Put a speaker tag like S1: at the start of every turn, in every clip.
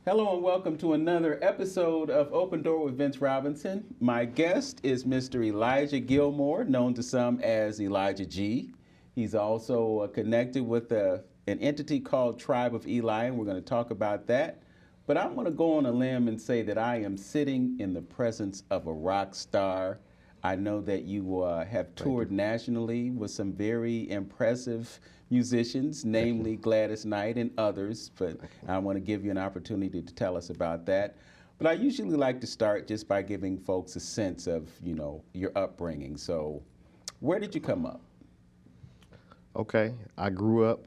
S1: Hello and welcome to another episode of Open Door with Vince Robinson. My guest is Mr. Elijah Gilmore, known to some as Elijah G. He's also connected with an entity called Tribe of Eli, and we're going to talk about that. But I'm going to go on a limb and say that I am sitting in the presence of a rock star. I know that you have toured nationally with some very impressive musicians, namely Gladys Knight and others, but I want to give you an opportunity to tell us about that. But I usually like to start just by giving folks a sense of, your upbringing. So where did you come up?
S2: Okay, I grew up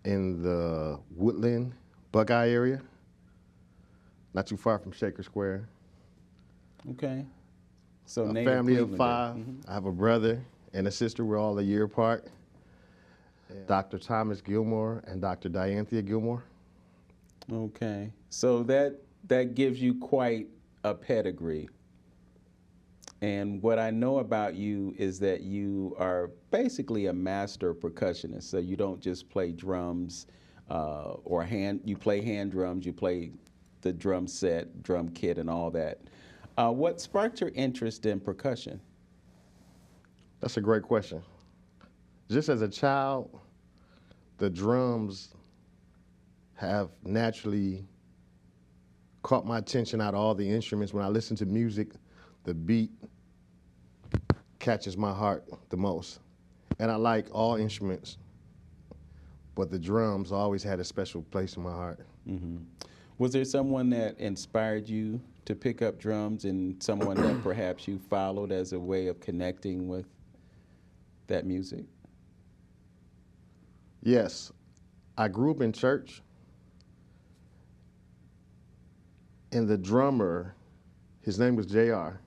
S2: in the Woodland, Buckeye area, not too far from Shaker Square.
S1: Okay. So
S2: A
S1: native
S2: family of
S1: Clevelander.
S2: 5. I have a brother and a sister. We're all a year apart. Dr. Thomas Gilmore and Dr. Dianthea Gilmore.
S1: Okay. So that gives you quite a pedigree. And what I know about you is that you are basically a master percussionist. So you don't just play drums you play hand drums, you play the drum set, drum kit, and all that. What sparked your interest in percussion?
S2: That's a great question. Just as a child, the drums have naturally caught my attention out of all the instruments. When I listen to music, the beat catches my heart the most. And I like all instruments, but the drums always had a special place in my heart.
S1: Mm-hmm. Was there someone that inspired you to pick up drums and someone that perhaps you followed as a way of connecting with that music?
S2: Yes, I grew up in church, and the drummer, his name was JR.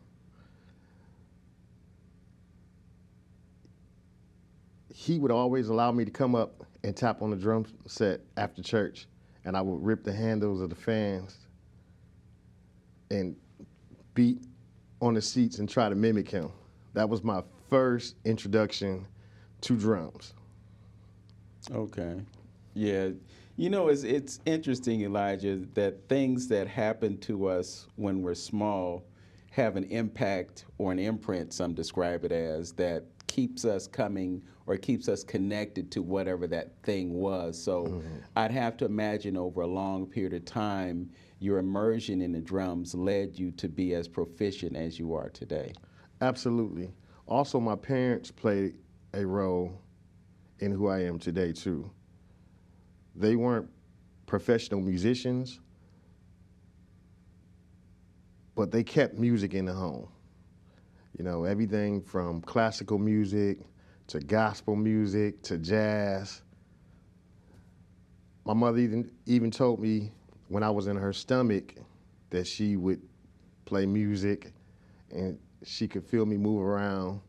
S2: He would always allow me to come up and tap on the drum set after church, and I would rip the handles of the fans and beat on the seats and try to mimic him. That was my first introduction to drums.
S1: Okay. Yeah. It's interesting, Elijah, that things that happen to us when we're small have an impact or an imprint, some describe it as, that keeps us coming or keeps us connected to whatever that thing was. So I'd have to imagine over a long period of time, your immersion in the drums led you to be as proficient as you are today.
S2: Absolutely. Also, my parents played a role in who I am today, too. They weren't professional musicians, but they kept music in the home. Everything from classical music to gospel music to jazz. My mother even told me when I was in her stomach that she would play music and she could feel me move around.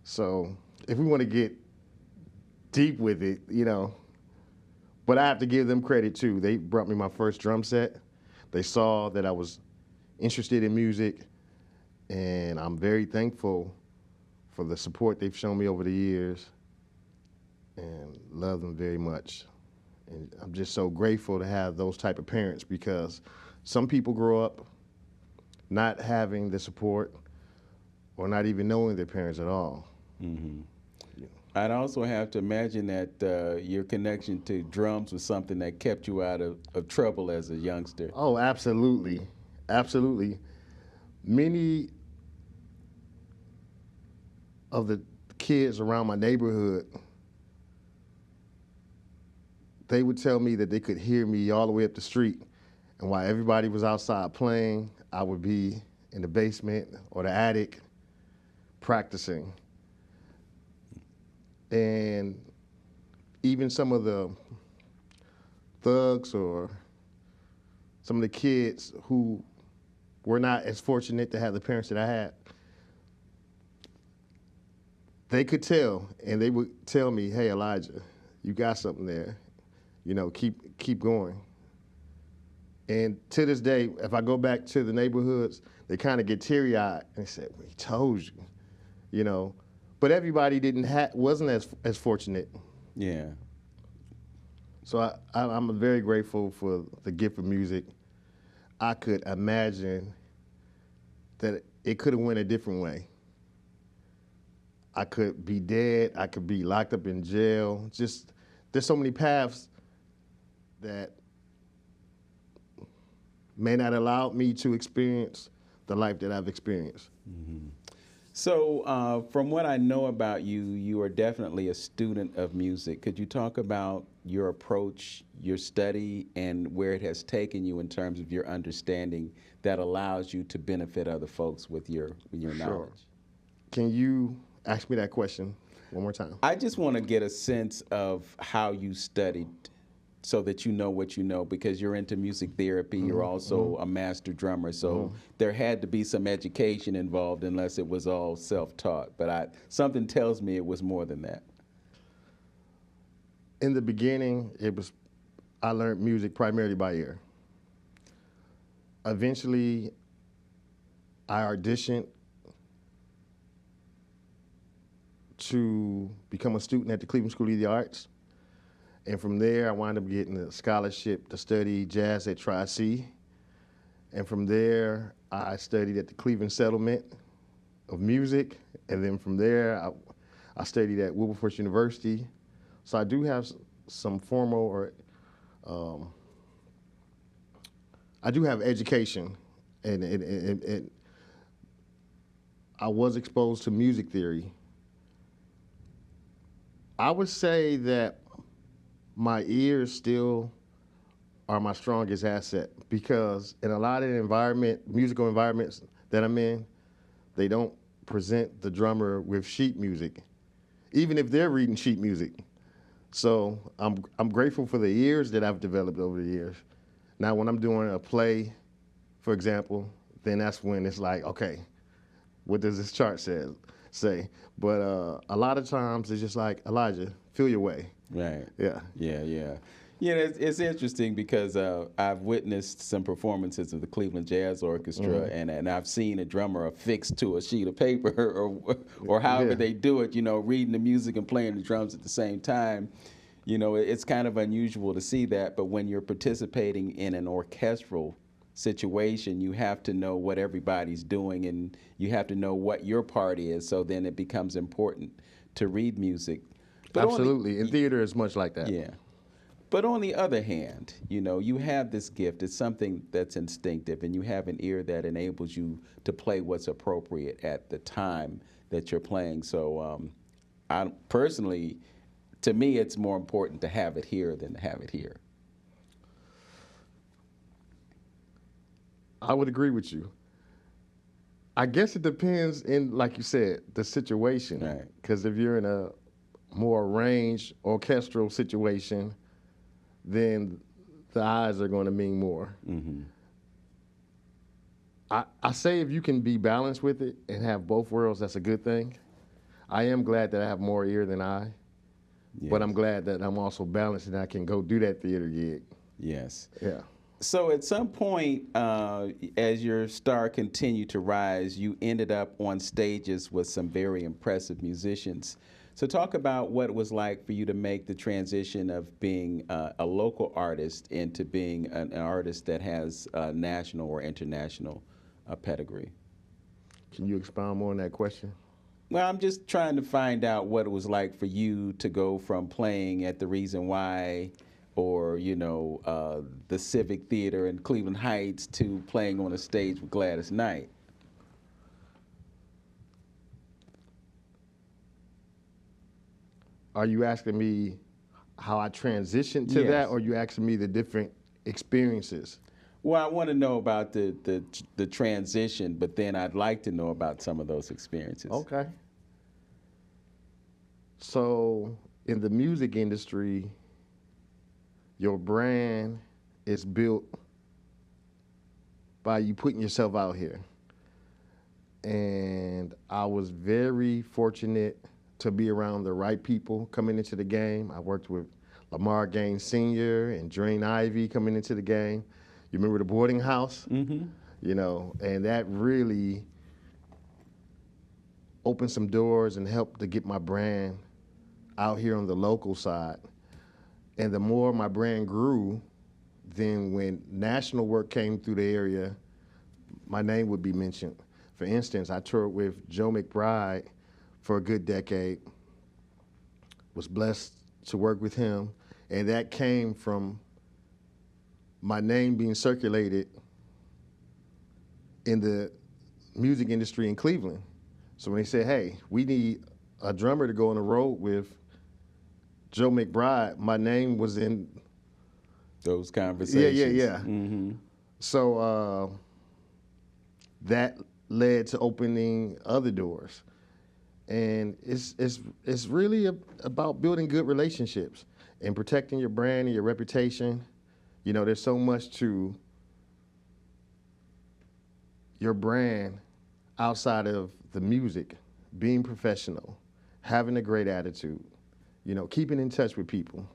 S2: So if we want to get deep with it, but I have to give them credit too. They brought me my first drum set. They saw that I was interested in music, and I'm very thankful for the support they've shown me over the years and love them very much. And I'm just so grateful to have those type of parents, because some people grow up not having the support or not even knowing their parents at all.
S1: Mm-hmm. I'd also have to imagine that your connection to drums was something that kept you out of trouble as a youngster.
S2: Oh, absolutely. Absolutely. Many of the kids around my neighborhood, they would tell me that they could hear me all the way up the street. And while everybody was outside playing, I would be in the basement or the attic practicing. And even some of the thugs or some of the kids who were not as fortunate to have the parents that I had, they could tell, and they would tell me, "Hey, Elijah, you got something there. Keep going." And to this day, if I go back to the neighborhoods, they kind of get teary-eyed and say, "Well, he told you," But everybody wasn't as fortunate.
S1: Yeah.
S2: So I'm very grateful for the gift of music I could imagine that it could have went a different way. I could be dead. I could be locked up in jail. Just there's so many paths that may not allow me to experience the life that I've experienced.
S1: Mm-hmm. So, from what I know about you, you are definitely a student of music. Could you talk about your approach, your study, and where it has taken you in terms of your understanding that allows you to benefit other folks with your knowledge?
S2: Can you ask me that question one more time?
S1: I just want to get a sense of how you studied so that you know what you know, because you're into music therapy, you're also a master drummer, so there had to be some education involved unless it was all self-taught. But something tells me it was more than that.
S2: In the beginning, I learned music primarily by ear. Eventually, I auditioned to become a student at the Cleveland School of the Arts. And from there, I wound up getting a scholarship to study jazz at Tri-C. And from there, I studied at the Cleveland Settlement of Music. And then from there, I studied at Wilberforce University. So I do have some formal I do have education. And I was exposed to music theory. I would say that my ears still are my strongest asset, because in a lot of musical environments that I'm in, they don't present the drummer with sheet music, even if they're reading sheet music. So I'm grateful for the ears that I've developed over the years. Now, when I'm doing a play, for example, then that's when it's like, okay, what does this chart say? But a lot of times it's just like, Elijah, feel your way.
S1: Right.
S2: Yeah.
S1: Yeah. It's interesting because I've witnessed some performances of the Cleveland Jazz Orchestra, and I've seen a drummer affixed to a sheet of paper or however they do it, reading the music and playing the drums at the same time. It's kind of unusual to see that, but when you're participating in an orchestral situation, you have to know what everybody's doing, and you have to know what your part is, so then it becomes important to read music. But
S2: absolutely. In theater, it's much like that.
S1: Yeah. But on the other hand, you have this gift. It's something that's instinctive, and you have an ear that enables you to play what's appropriate at the time that you're playing. So I personally, to me, it's more important to have it here than to have it here.
S2: I would agree with you. I guess it depends like you said, the situation.
S1: Right.
S2: Because if you're in a more arranged orchestral situation, then the eyes are going to mean more.
S1: Mm-hmm.
S2: I say if you can be balanced with it and have both worlds, that's a good thing. I am glad that I have more ear than eye, but I'm glad that I'm also balanced and I can go do that theater gig.
S1: Yes.
S2: Yeah.
S1: So at some point, as your star continued to rise, you ended up on stages with some very impressive musicians. So talk about what it was like for you to make the transition of being a local artist into being an artist that has a national or international pedigree.
S2: Can you expound more on that question?
S1: Well, I'm just trying to find out what it was like for you to go from playing at the Reason Why or, the Civic Theater in Cleveland Heights to playing on a stage with Gladys Knight.
S2: Are you asking me how I transitioned to that, or are you asking me the different experiences?
S1: Well, I want to know about the transition, but then I'd like to know about some of those experiences.
S2: Okay. So in the music industry, your brand is built by you putting yourself out here. And I was very fortunate to be around the right people coming into the game. I worked with Lamar Gaines Sr. and Drain Ivy coming into the game. You remember the boarding house?
S1: Mm-hmm.
S2: And that really opened some doors and helped to get my brand out here on the local side. And the more my brand grew, then when national work came through the area, my name would be mentioned. For instance, I toured with Joe McBride for a good decade, was blessed to work with him, and that came from my name being circulated in the music industry in Cleveland. So when they said, hey, we need a drummer to go on the road with Joe McBride, my name was in
S1: those conversations.
S2: Yeah.
S1: Mm-hmm.
S2: So that led to opening other doors. And it's really about building good relationships and protecting your brand and your reputation. You know, there's so much to your brand outside of the music, being professional, having a great attitude, you know, keeping in touch with people,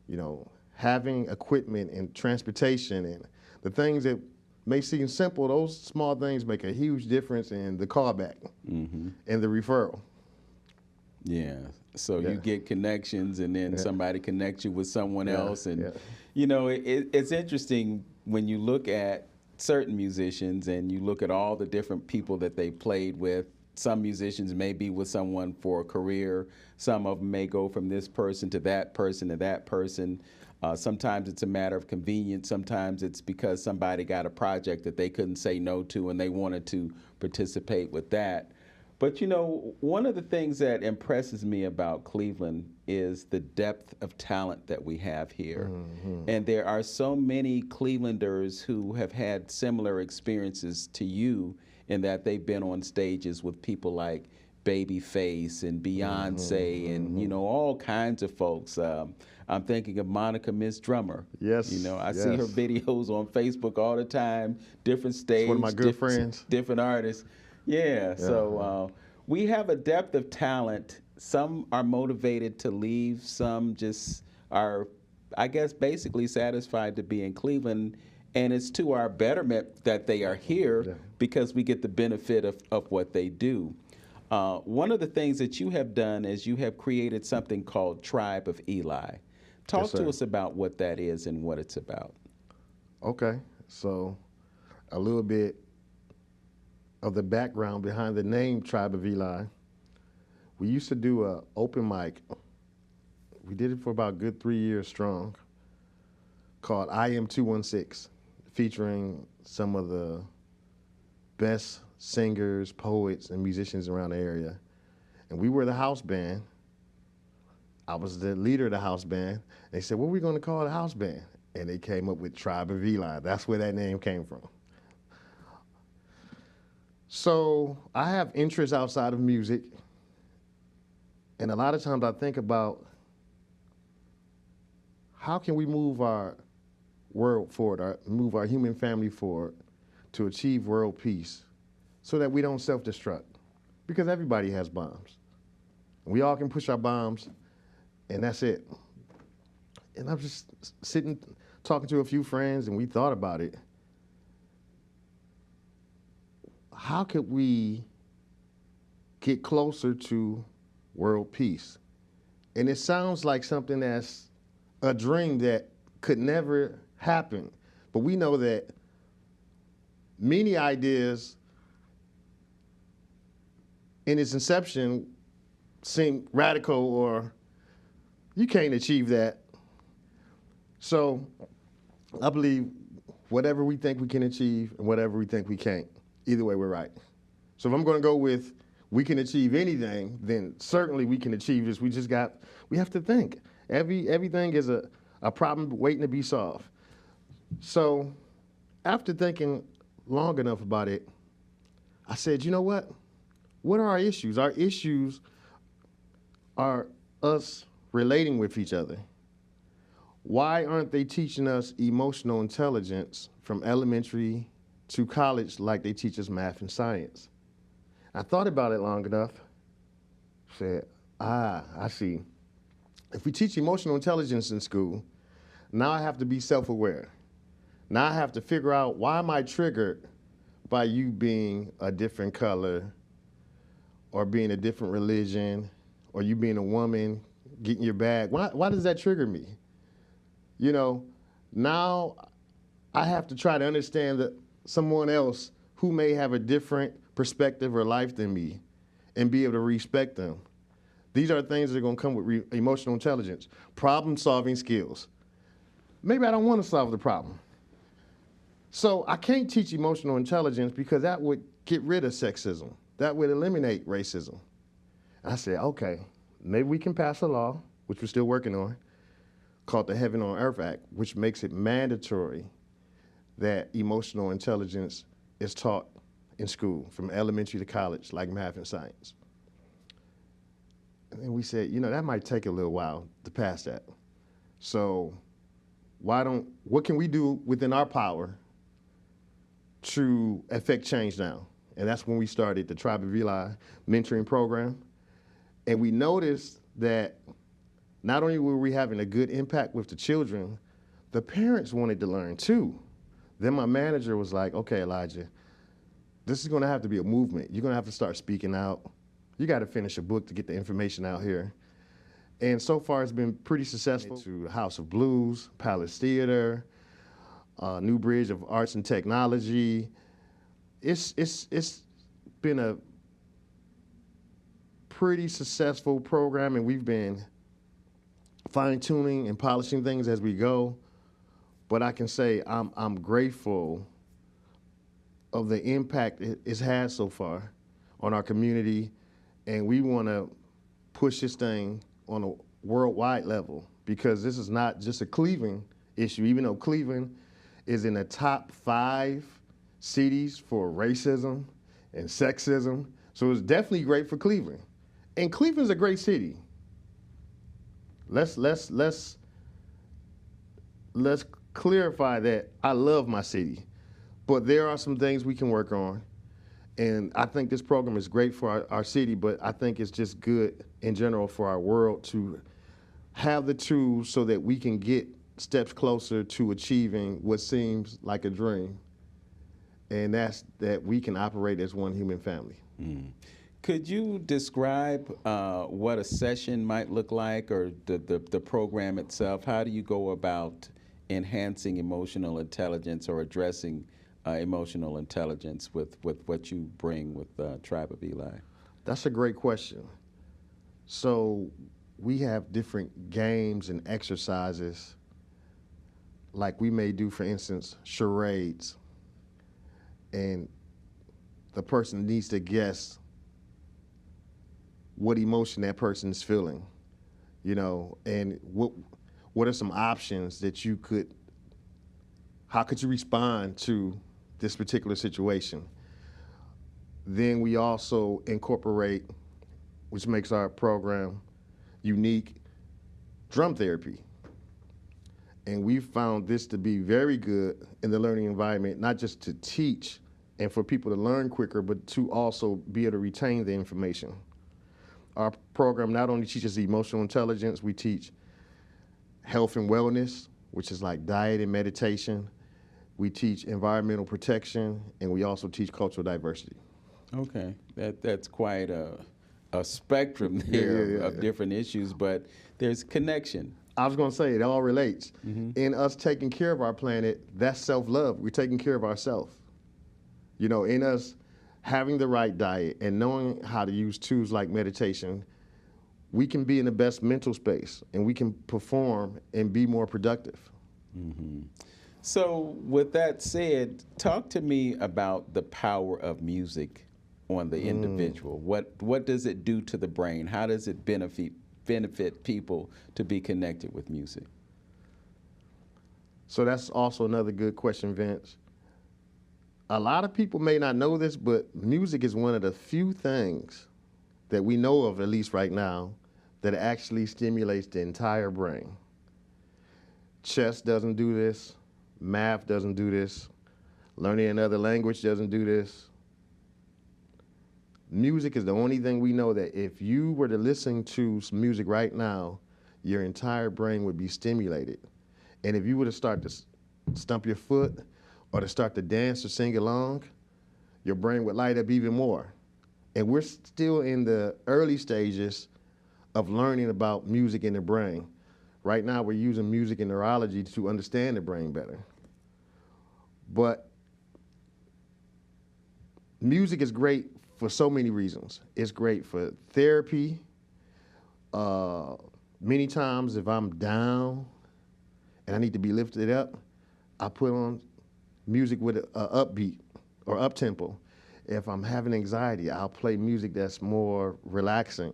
S2: you know, having equipment and transportation and the things that may seem simple, those small things make a huge difference in the callback and the referral.
S1: Yeah. So you get connections, and then somebody connects you with someone else. And, you know, it's interesting when you look at certain musicians and you look at all the different people that they played with. Some musicians may be with someone for a career. Some of them may go from this person to that person to that person. Sometimes it's a matter of convenience. Sometimes it's because somebody got a project that they couldn't say no to and they wanted to participate with that. But, you know, one of the things that impresses me about Cleveland is the depth of talent that we have here. And there are so many Clevelanders who have had similar experiences to you in that they've been on stages with people like Babyface and Beyonce and, you know, all kinds of folks. I'm thinking of Monica Miss Drummer.
S2: Yes.
S1: You know, I see her videos on Facebook all the time, different stages.
S2: One of my good friends.
S1: Different artists. Yeah, so we have a depth of talent. Some are motivated to leave. Some just are, I guess, basically satisfied to be in Cleveland. And it's to our betterment that they are here because we get the benefit of what they do. One of the things that you have done is you have created something called Tribe of Eli. Talk to us about what that is and what it's about.
S2: Okay, so a little bit of the background behind the name Tribe of Eli. We used to do an open mic. We did it for about a good 3 years strong, called I Am 216, featuring some of the best singers, poets, and musicians around the area. And we were the house band. I was the leader of the house band. They said, what are we going to call the house band? And they came up with Tribe of Eli. That's where that name came from. So I have interests outside of music, and a lot of times I think about how can we move our world forward, or move our human family forward to achieve world peace so that we don't self-destruct, because everybody has bombs. We all can push our bombs, and that's it. And I'm just sitting, talking to a few friends, and we thought about it. How could we get closer to world peace? And it sounds like something that's a dream that could never happen. But we know that many ideas in its inception seem radical, or you can't achieve that. So I believe whatever we think we can achieve and whatever we think we can't, either way, we're right. So if I'm going to go with we can achieve anything, then certainly we can achieve this. We have to think. Everything is a problem waiting to be solved. So after thinking long enough about it, I said, you know what? What are our issues? Our issues are us relating with each other. Why aren't they teaching us emotional intelligence from elementary to college like they teach us math and science? I thought about it long enough, said, I see. If we teach emotional intelligence in school, now I have to be self-aware. Now I have to figure out, why am I triggered by you being a different color, or being a different religion, or you being a woman, getting your bag? Why does that trigger me? You know, Now I have to try to understand that someone else who may have a different perspective or life than me and be able to respect them. These are things that are going to come with emotional intelligence, problem-solving skills. Maybe I don't want to solve the problem. So I can't teach emotional intelligence because that would get rid of sexism. That would eliminate racism. And I said, okay, maybe we can pass a law, which we're still working on, called the Heaven on Earth Act, which makes it mandatory that emotional intelligence is taught in school, from elementary to college, like math and science. And then we said, that might take a little while to pass that. So what can we do within our power to affect change now? And that's when we started the Tribe of Eli mentoring program. And we noticed that not only were we having a good impact with the children, the parents wanted to learn too. Then my manager was like, okay, Elijah, this is gonna have to be a movement. You're gonna have to start speaking out. You gotta finish a book to get the information out here. And so far it's been pretty successful. To House of Blues, Palace Theater, New Bridge of Arts and Technology. It's been a pretty successful program, and we've been fine-tuning and polishing things as we go. But I can say I'm grateful of the impact it's had so far on our community, and we want to push this thing on a worldwide level, because this is not just a Cleveland issue, even though Cleveland is in the top 5 cities for racism and sexism. So it's definitely great for Cleveland. And Cleveland's a great city. Let's clarify that I love my city, but there are some things we can work on. And I think this program is great for our city, but I think it's just good in general for our world to have the tools so that we can get steps closer to achieving what seems like a dream. And that's that we can operate as one human family.
S1: Mm. Could you describe what a session might look like, or the program itself? How do you go about enhancing emotional intelligence or addressing emotional intelligence with what you bring with Tribe of Eli?
S2: That's a great question. So we have different games and exercises, like we may do, for instance, charades, and the person needs to guess what emotion that person is feeling, and what are some options that how could you respond to this particular situation? Then we also incorporate, which makes our program unique, drum therapy. And we've found this to be very good in the learning environment, not just to teach and for people to learn quicker, but to also be able to retain the information. Our program not only teaches emotional intelligence, we teach health and wellness, which is like diet and meditation. We teach environmental protection, and we also teach cultural diversity.
S1: Okay, that's quite a spectrum there of different issues, but there's connection.
S2: I was going to say, it all relates. Mm-hmm. In us taking care of our planet, that's self-love. We're taking care of ourselves. In us having the right diet and knowing how to use tools like meditation, we can be in the best mental space, and we can perform and be more productive.
S1: Mm-hmm. So with that said, talk to me about the power of music on the individual. What does it do to the brain? How does it benefit people to be connected with music?
S2: So that's also another good question, Vince. A lot of people may not know this, but music is one of the few things that we know of, at least right now, that actually stimulates the entire brain. Chess doesn't do this. Math doesn't do this. Learning another language doesn't do this. Music is the only thing we know that if you were to listen to some music right now, your entire brain would be stimulated. And if you were to start to stump your foot or to start to dance or sing along, your brain would light up even more. And we're still in the early stages of learning about music in the brain. Right now, we're using music and neurology to understand the brain better. But music is great for so many reasons. It's great for therapy. Many times if I'm down and I need to be lifted up, I put on music with a upbeat or up-tempo. If I'm having anxiety, I'll play music that's more relaxing.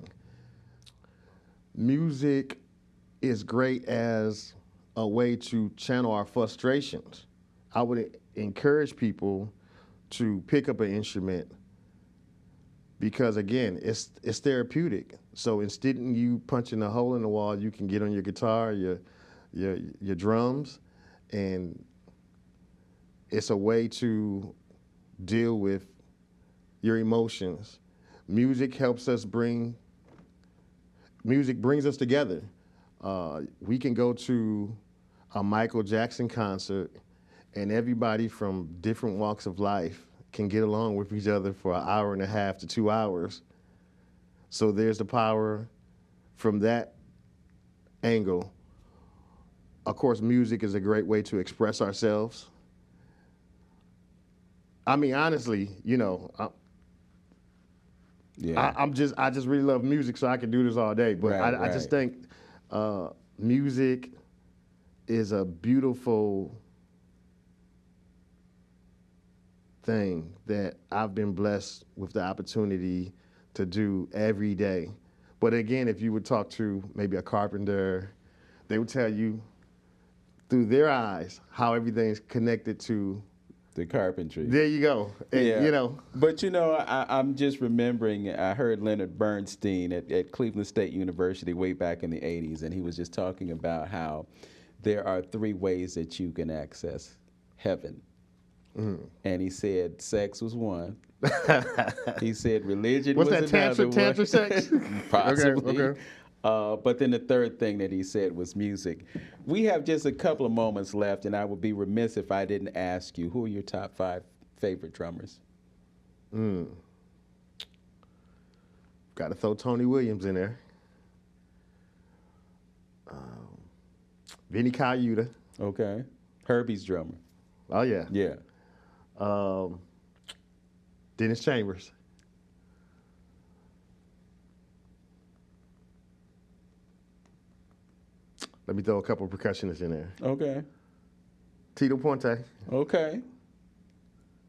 S2: Music is great as a way to channel our frustrations. I would encourage people to pick up an instrument because, again, it's therapeutic. So instead of you punching a hole in the wall, you can get on your guitar, your drums, and it's a way to deal with your emotions. Music brings us together. We can go to a Michael Jackson concert and everybody from different walks of life can get along with each other for an hour and a half to 2 hours. So there's the power from that angle. Of course, music is a great way to express ourselves. I mean, honestly, I just really love music, so I can do this all day. But I just think music is a beautiful thing that I've been blessed with the opportunity to do every day. But again, if you would talk to maybe a carpenter, they would tell you through their eyes how everything's connected to
S1: the carpentry.
S2: There you go. And,
S1: yeah. But I'm just remembering, I heard Leonard Bernstein at Cleveland State University way back in the 80s, and he was just talking about how there are 3 ways that you can access heaven. Mm. And he said sex was one. He said religion was another one.
S2: Tantra sex?
S1: Possibly.
S2: Okay.
S1: But then the third thing that he said was music. We have just a couple of moments left, and I would be remiss if I didn't ask you, who are your top 5 favorite drummers?
S2: Got to throw Tony Williams in there. Vinny Colaiuta.
S1: Okay. Herbie's drummer.
S2: Oh, yeah.
S1: Yeah.
S2: Dennis Chambers. Let me throw a couple of percussionists in there.
S1: Okay.
S2: Tito Puente.
S1: Okay.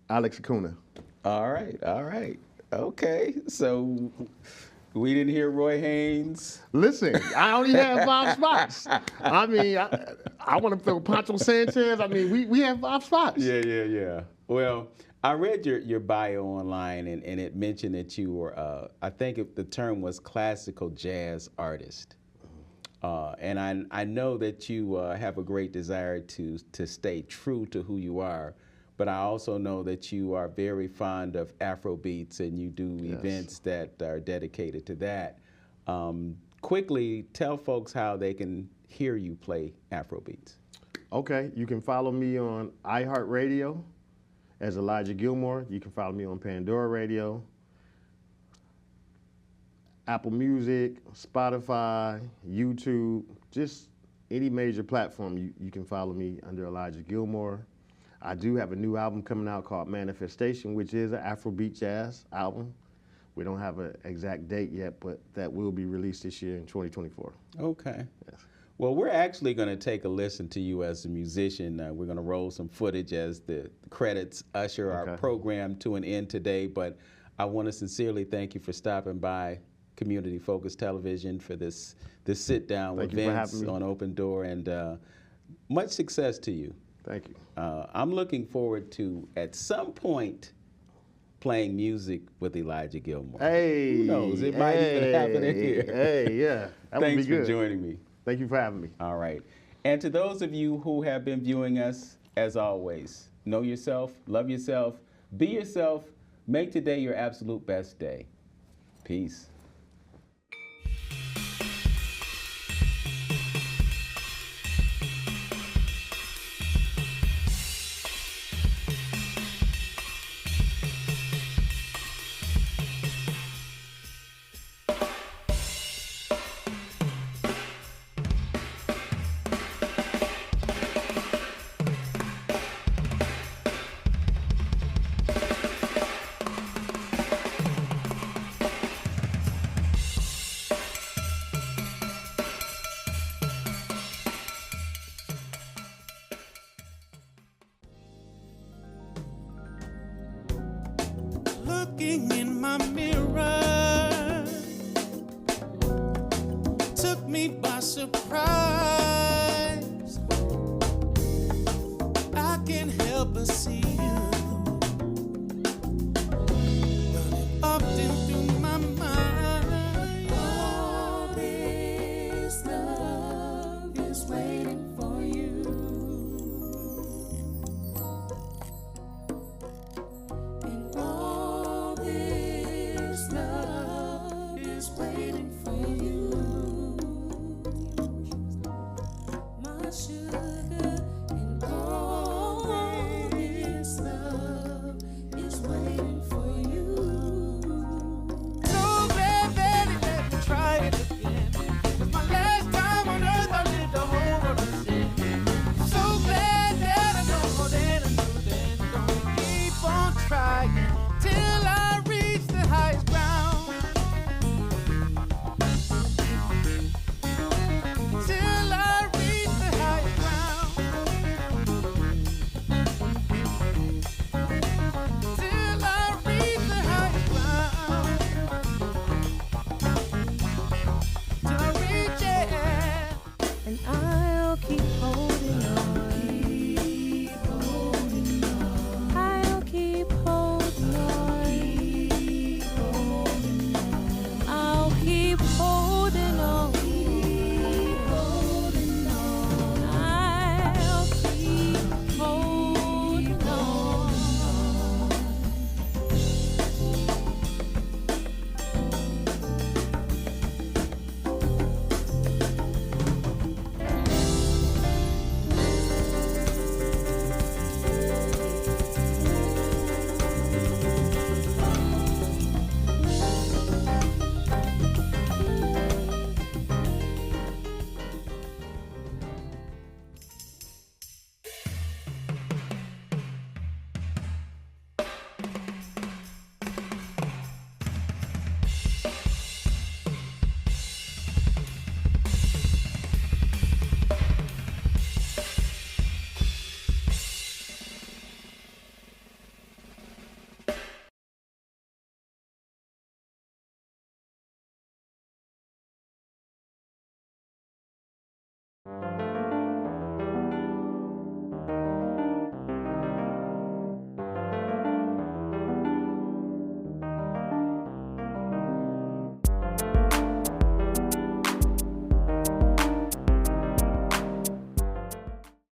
S2: Alex Acuna.
S1: All right. Okay. So we didn't hear Roy Haynes.
S2: Listen, I only have 5 spots. I mean, I want to throw Pancho Sanchez. I mean, we have 5 spots.
S1: Yeah. Well, I read your bio online, and it mentioned that you were, I think the term was classical jazz artist. And I know that you have a great desire to stay true to who you are, but I also know that you are very fond of Afrobeats, and you do events that are dedicated to that. Quickly, tell folks how they can hear you play Afrobeats.
S2: Okay, you can follow me on iHeartRadio as Elijah Gilmore. You can follow me on Pandora Radio, Apple Music, Spotify, YouTube, just any major platform you can follow me under Elijah Gilmore. I do have a new album coming out called Manifestation, which is an Afrobeat jazz album. We don't have an exact date yet, but that will be released this year in 2024.
S1: Okay.
S2: Yes.
S1: Well, we're actually going to take a listen to you as a musician. We're going to roll some footage as the credits usher our program to an end today, but I want to sincerely thank you for stopping by Community Focused Television for this sit-down with Vince on Open Door, and much success to you.
S2: Thank you.
S1: I'm looking forward to, at some point, playing music with Elijah Gilmore.
S2: Hey.
S1: Who knows? It might even happen in here.
S2: Hey, yeah. That
S1: Thanks
S2: would be good.
S1: for joining me.
S2: Thank you for having me.
S1: All right. And to those of you who have been viewing us, as always, know yourself, love yourself, be yourself, make today your absolute best day. Peace.
S3: looking in my mirror took me by surprise. I can't help but see